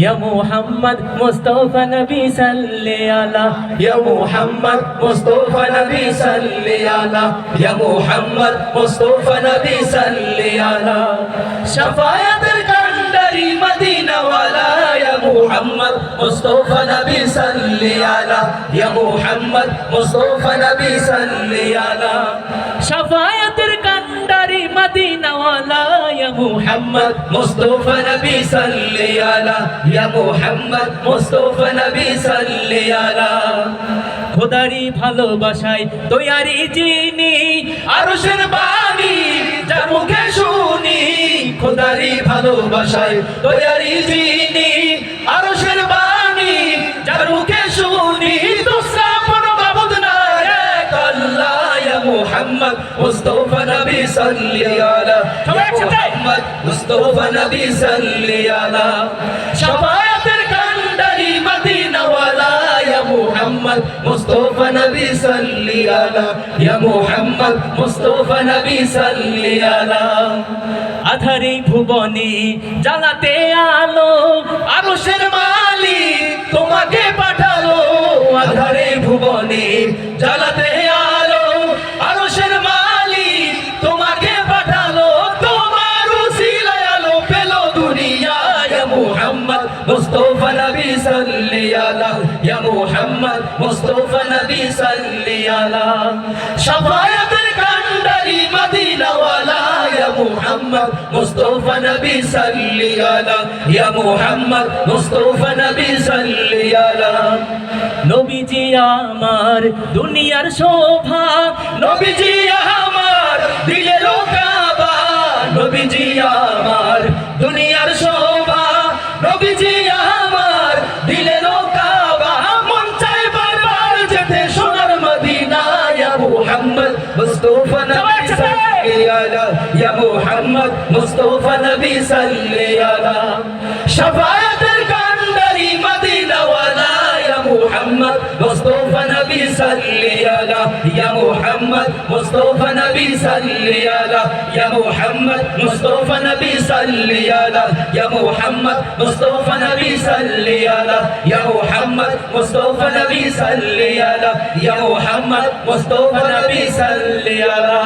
ইয়া মুহাম্মদ মুস্তাফা নবী সাল্লি আলা, ইয়া মুহাম্মদ মুস্তাফা নবী সাল্লি আলা, ইয়া মুহাম্মদ মুস্তাফা নবী সাল্লি আলা। শাফায়াতের কান্ডারি মদিনা ওয়ালা, ইয়া মুহাম্মদ মুস্তাফা নবী সাল্লি আলা, ইয়া মুহাম্মদ মুস্তাফা নবী সাল্লি আলা। শাফায়াতের কান্ডারি মদিনা ওয়ালা, ইয়া মুহাম্মদ মুস্তাফা নবী সাল্লি আলা, ইয়া মুহাম্মদ মুস্তাফা নবী সাল্লি আলা। খোদারি ভালোবাসায় তৈয়ারি যিনি, আরশের বাণী যার মুখে শুনি। খোদারি ভালোবাসায় তৈয়ারি যিনি, আরশের বাণী যার মুখে শুনি। দুসরা কোনো মাবুদ নাই, এক আল্লাহ। ইয়া মুহাম্মদ মুস্তাফা নবী সাল্লি আলা, ইয়া মুহাম্মদ মুস্তাফা নবী সাল্লি আলা। শাফায়াতের কান্ডারি মদিনা ওয়ালা, ইয়া মুহাম্মদ মুস্তাফা নবী সাল্লি আলা, ইয়া মুহাম্মদ মুস্তাফা নবী সাল্লি আলা। আধারে ভুবনে জ্বালাতে আলো, আরশের মালিক তোমাকে পাঠালো। আধারে ভুবনে জ্বালাতে আলো, আরশের মালিক তোমাকে পাঠালো। তোমার উসিলায় আলো পেল দুনিয়া। ইয়া মুহাম্মদ মুস্তাফা নবী সাল্লি আলা, ইয়া মুহাম্মদ মুস্তাফা নবী সাল্লি আলা। শাফায়াতের কান্ডারি মদিনা ওয়ালা, ইয়া মুহাম্মদ মুস্তাফা নবী সাল্লি আলা, ইয়া মুহাম্মদ মুস্তাফা নবী সাল্লি আলা। নবীজি আমার দুনিয়ার শোভা, নবীজি আমার দিলের কাবা। নবীজি আমার দুনিয়ার শোভা, নবীজি আমার দিলের কাবা। মন চায় বারবার যেতে সোনার মদিনা। ইয়া মুহাম্মদ মুস্তাফা নবী সাল্লি আলা, ইয়া মুহাম্মদ মুস্তাফা নবী সাল্লি আলা। শাফায়াতের কান্ডারি মদিনা ওয়ালা, ইয়া মুহাম্মদ মুস্তাফা নবী সাল্লি আলা, ইয়া মুহাম্মদ মুস্তাফা নবী সাল্লি আলা, ইয়া মুহাম্মদ মুস্তাফা নবী সাল্লি আলা, ইয়া মুহাম্মদ মুস্তাফা নবী সাল্লি আলা, ইয়া মুহাম্মদ মুস্তাফা নবী সাল্লি আলা, ইয়া মুহাম্মদ মুস্তাফা নবী সাল্লি আলা।